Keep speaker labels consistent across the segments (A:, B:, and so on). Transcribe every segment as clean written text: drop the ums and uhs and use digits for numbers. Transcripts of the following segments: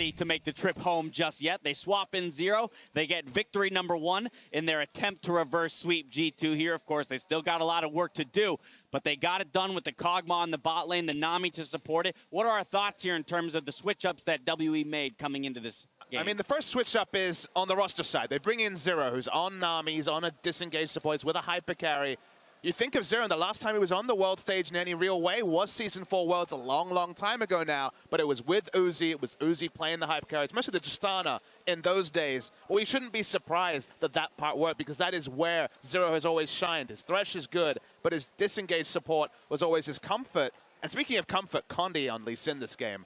A: ready to make the trip home just yet. They swap in 0. They get victory number 1 in their attempt to reverse sweep G2 here. Of course, they still got a lot of work to do, but they got it done with the Kog'Maw on the bot lane, the Nami to support it. What are our thoughts here in terms of the switch-ups that WE made coming into this game?
B: I mean, the first switch-up is on the roster side. They bring in Zero, who's on Nami, he's on a disengaged support, he's with a hyper carry. You think of Zero, and the last time he was on the world stage in any real way was Season 4 Worlds a long, long time ago now, but it was with Uzi. It was Uzi playing the hyper carry, especially the Justana in those days. Well, you shouldn't be surprised that that part worked, because that is where Zero has always shined. His Thresh is good, but his disengaged support was always his comfort. And speaking of comfort, Condi on Lee Sin this game.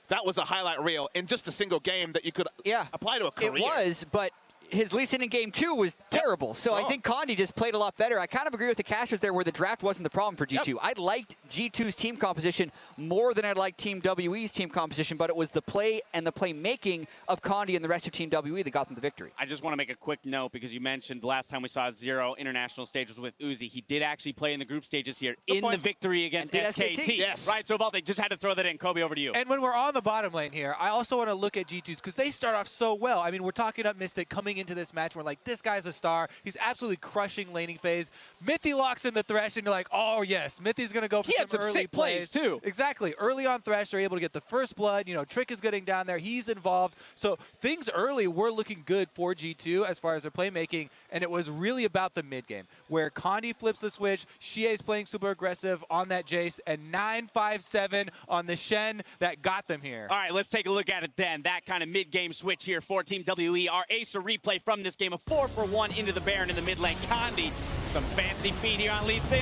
B: That was a highlight reel in just a single game that you could apply to a career.
C: It was, but his Lee Sin in game 2 was terrible. So I think Condi just played a lot better. I kind of agree with the casters there where the draft wasn't the problem for G2. I liked G2's team composition more than I liked Team WE's team composition, but it was the play and the playmaking of Condi and the rest of Team WE that got them the victory.
A: I just want to make a quick note, because you mentioned the last time we saw Zero international stages with Uzi. He did actually play in the group stages here in the victory against SKT.
B: Yes.
A: Right, so they just had to throw that in. Kobe, over to you.
D: And when we're on the bottom lane here, I also want to look at G2's, because they start off so well. I mean, we're talking up Mystic coming into this match. We're like, this guy's a star. He's absolutely crushing laning phase. Mithy locks in the Thresh, and you're like, oh, yes, Mithy's going to go for some early
A: sick plays, too.
D: Exactly. Early on Thresh, they're able to get the first blood. You know, Trick is getting down there. He's involved. So things early were looking good for G2 as far as their playmaking, and it was really about the mid-game, where Condi flips the switch, Xie's playing super aggressive on that Jace, and 9-5-7 on the Shen that got them here.
A: All right, let's take a look at it then. That kind of mid-game switch here for Team WE. Our Acer replay from this game, a 4-for-1 into the Baron in the mid lane. Condi, some fancy feed here on Lee Sin.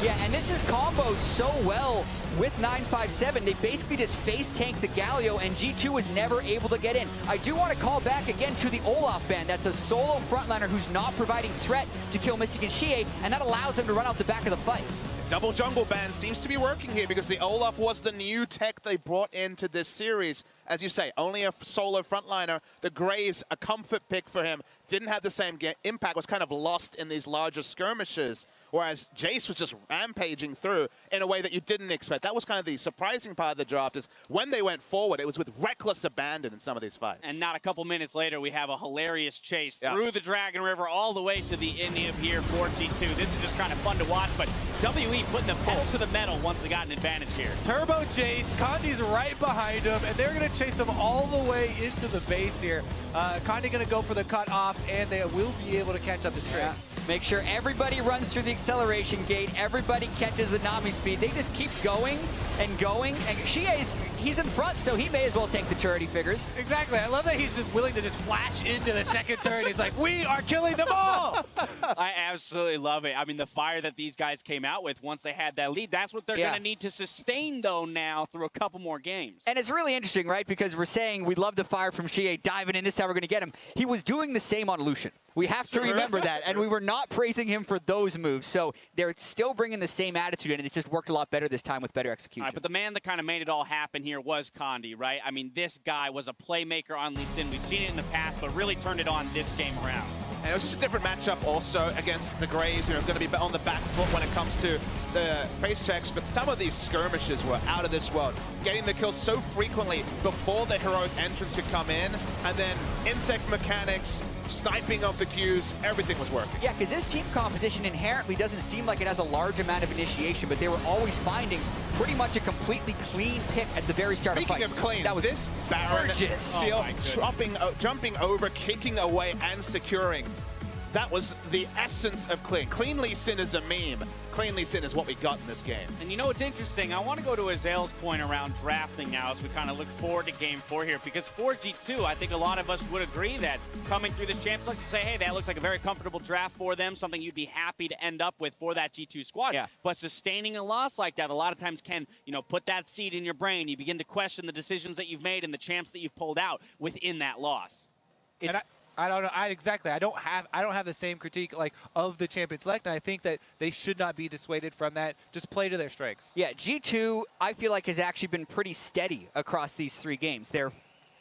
C: Yeah, and this is comboed so well with 9-5-7. They basically just face tank the Galio, and G2 was never able to get in. I do want to call back again to the Olaf ban. That's a solo frontliner who's not providing threat to kill Mystic and Xie, and that allows them to run out the back of the fight.
B: Double jungle ban seems to be working here, because the Olaf was the new tech they brought into this series. As you say, only a solo frontliner. The Graves, a comfort pick for him, didn't have the same impact, was kind of lost in these larger skirmishes. Whereas Jace was just rampaging through in a way that you didn't expect. That was kind of the surprising part of the draft, is when they went forward, it was with reckless abandon in some of these fights.
A: And not a couple minutes later, we have a hilarious chase through the Dragon River all the way to the Indium here for G2. This is just kind of fun to watch, but WE putting the pedal to the metal once they got an advantage here.
D: Turbo Jace, Condi's right behind him, and they're going to chase him all the way into the base here. Condi going to go for the cut off, and they will be able to catch up the Trick.
C: Make sure everybody runs through the acceleration gate. Everybody catches the Nami speed. They just keep going and going. And he's in front, so he may as well take the turret, he figures.
D: Exactly. I love that he's just willing to just flash into the second turret. He's like, we are killing them all.
A: I absolutely love it. I mean, the fire that these guys came out with once they had that lead, that's what they're going to need to sustain, though, now through a couple more games.
C: And it's really interesting, right? Because we're saying we love the fire from Xie diving in. This is how we're going to get him. He was doing the same on Lucian. We have to remember that, and we were not praising him for those moves. So they're still bringing the same attitude, and it just worked a lot better this time with better execution.
A: All right, but the man that kind of made it all happen here was Condi, right? I mean, this guy was a playmaker on Lee Sin. We've seen it in the past, but really turned it on this game around.
B: And it was just a different matchup also against the Graves, going to be on the back foot when it comes to the face checks, but some of these skirmishes were out of this world. Getting the kills so frequently before the heroic entrance could come in, and then insect mechanics, sniping of the Qs, everything was working.
C: Yeah, because this team composition inherently doesn't seem like it has a large amount of initiation, but they were always finding pretty much a completely clean pick at the very start of fights.
B: Speaking of clean,
C: that was
B: this Baron
C: gorgeous.
B: jumping over, kicking away, and securing. That was the essence of clean. Clean Lee Sin is a meme. Clean Lee Sin is what we got in this game.
A: And you know what's interesting? I want to go to Azael's point around drafting now as we kind of look forward to Game 4 here. Because for G2, I think a lot of us would agree that coming through this champs list, say, hey, that looks like a very comfortable draft for them, something you'd be happy to end up with for that G2 squad. Yeah. But sustaining a loss like that a lot of times can, put that seed in your brain. You begin to question the decisions that you've made and the champs that you've pulled out within that loss.
D: I don't know. Exactly. I don't have the same critique of the champion select, and I think that they should not be dissuaded from that. Just play to their strengths.
C: Yeah, G2 I feel like has actually been pretty steady across these 3 games. They're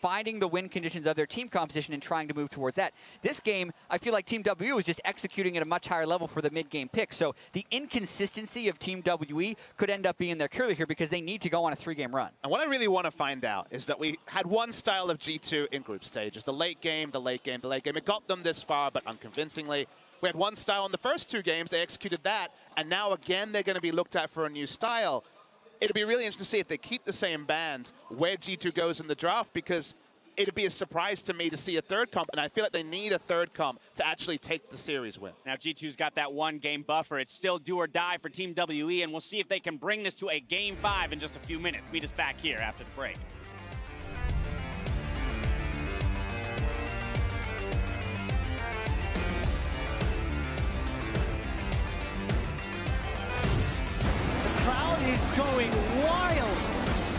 C: finding the win conditions of their team composition and trying to move towards that. This game, I feel like Team WE was just executing at a much higher level for the mid-game pick. So the inconsistency of Team WE could end up being their killer here because they need to go on a 3-game run.
B: And what I really want to find out is that we had one style of G2 in group stages. The late game, the late game, the late game. It got them this far, but unconvincingly. We had one style in the first 2 games. They executed that. And now, again, they're going to be looked at for a new style. It'll be really interesting to see if they keep the same bands, where G2 goes in the draft, because it'd be a surprise to me to see a third comp, and I feel like they need a third comp to actually take the series win.
A: Now G2's got that 1-game buffer. It's still do or die for Team WE, and we'll see if they can bring this to a Game 5 in just a few minutes. Meet us back here after the break.
E: Is going wild.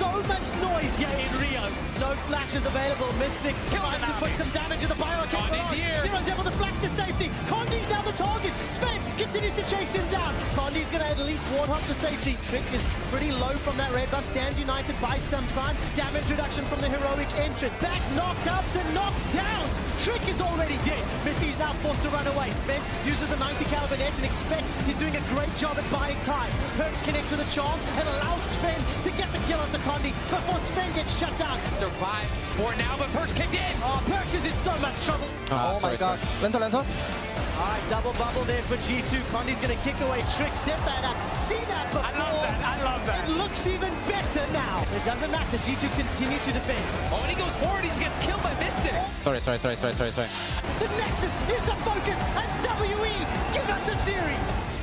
E: So much noise here in Rio. No flashes available. Mystic tries to put some damage to the biokick.
A: Condi's here.
E: Zero's able to flash to safety. Condi's now the target. Sven continues to chase him down. Condi's going to at least ward off the safety. Trick is pretty low from that red buff. Stands united by some time. Damage reduction from the heroic entrance. Backs knocked up to knocked down. Trick is already dead. Miffy's now forced to run away. Sven uses the 90 caliber net and expect he's doing a great job at buying time. Perks connects with a charm and allows Sven to get the kill onto Condi before Sven gets shut down.
A: Survive for now, but Perks kicked in.
E: Oh, Perks is in so much trouble.
F: Oh my god. Lento, lento.
E: All right, double bubble there for G2. Condi's going to kick away. Trick set that up. See that before.
A: I love that.
E: It looks even better now. It doesn't matter. G2 continue to defend.
A: Oh, and he goes forward. He gets killed by Mystic.
F: Sorry.
E: The Nexus is the focus, and WE give us a series.